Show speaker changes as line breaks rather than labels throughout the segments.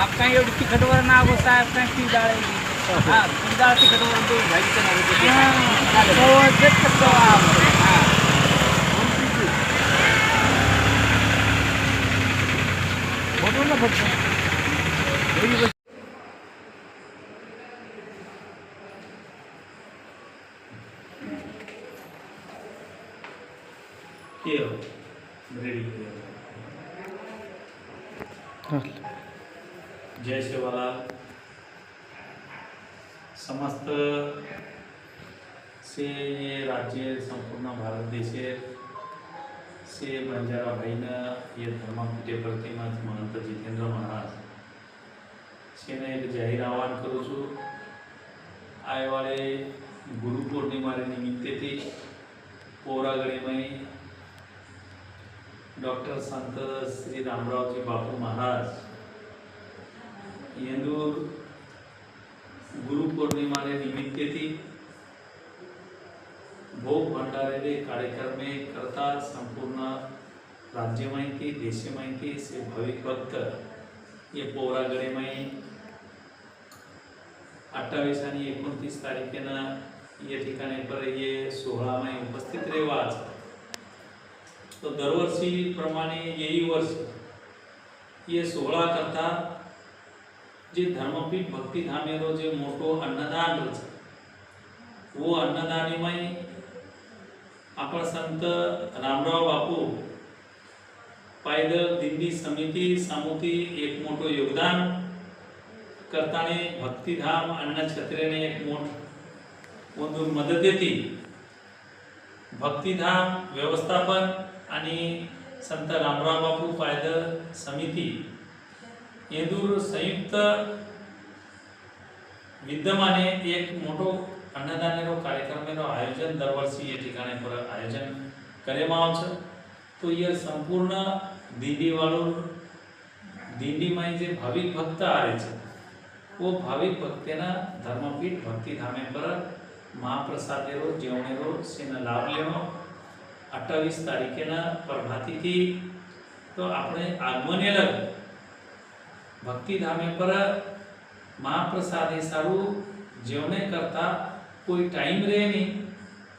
आपका एवढी तिखटवर ना अगो साहेब काय ती डाळ हां ती डाळ तिखटवर तो भाजीचं नाव होतं ना फक्त
जय शिवलाल समस्त से राज्य संपूर्ण भारत देशे से बंजारा भाईन ये धर्मपीठे प्रतिमा महंत जितेंद्र महाराज सेने एक जाहीर आह्वान करूँ छू आए वाले गुरु पूर्णिमा निमित्ते थी पोरागढ़ी में डॉक्टर संत श्री रामरावजी बापू महाराज येंदूर गुरु पौर्णिमा निमित्ते थी भोग भंडारे कार्यक्रम में करता संपूर्ण राज्य माहिती देश माहिती से भाविक भक्त ये पोरागढ़े में 28 आणि 29 तारीखेना ये ठिकाणी पर ये 16 में उपस्थित रहेवाच तो दरवर्षी प्रमाणे यही वर्ष ये 16 करता जे धर्मपीठ भक्तिधामेरो जे मोटो अन्नदान रच वो अन्नदानी में आपण संत रामराव बापू पायदल दिंडी समिति सामुती एक मोटो योगदान करताने भक्तिधाम अन्न छत्रेने एक मोठ मदत येते भक्तिधाम व्यवस्थापन आणि संत रामराव बापू पायदल समिति येंदूर संयुक्त विद्यमाने एक मोटो अन्नदानेरो कार्यक्रमेरो आयोजन दरवर्षी ये ठिकाणे पर आयोजन करेमा आवछे तो ये संपूर्ण दिंडी वालों दिंडी में जे भाविक भक्त आरे छे वो भाविक भक्तेना धर्मपीठ भक्तिधामे पर महाप्रसादेरो जेवणेरो सेना लाभ लेनो 28 तारीखेना प्रभाती थी तो अपने आगमने लग भक्तिधामे पर महाप्रसादे सारू जेवणे करता कोई टाइम रहे नहीं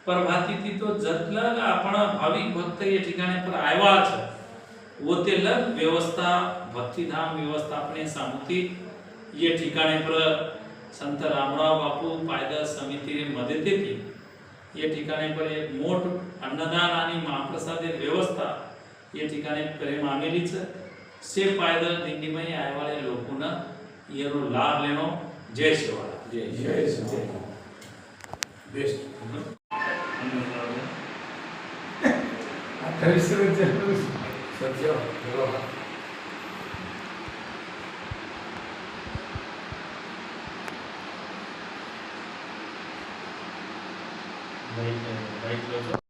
प्रभाती थी तो जतलग आपण भाविक भक्त ये ठिकाणे पर आया छे वो ते लग व्यवस्था भक्तिधाम व्यवस्थापने सामुती ये ठिकाणे पर संत रामराव बापू पायदल समिति मदते थी ये ठिकाणे पर एक मोठ अन्नदान आणि महाप्रसादे व्यवस्था ये ठिकाणे करेम आमेली छे से पायदल दिंडी में आए वाले लोगों ने ये लाभ लेनो जय शिवलाल जय शिवलाल बेस्ट सत्य भाई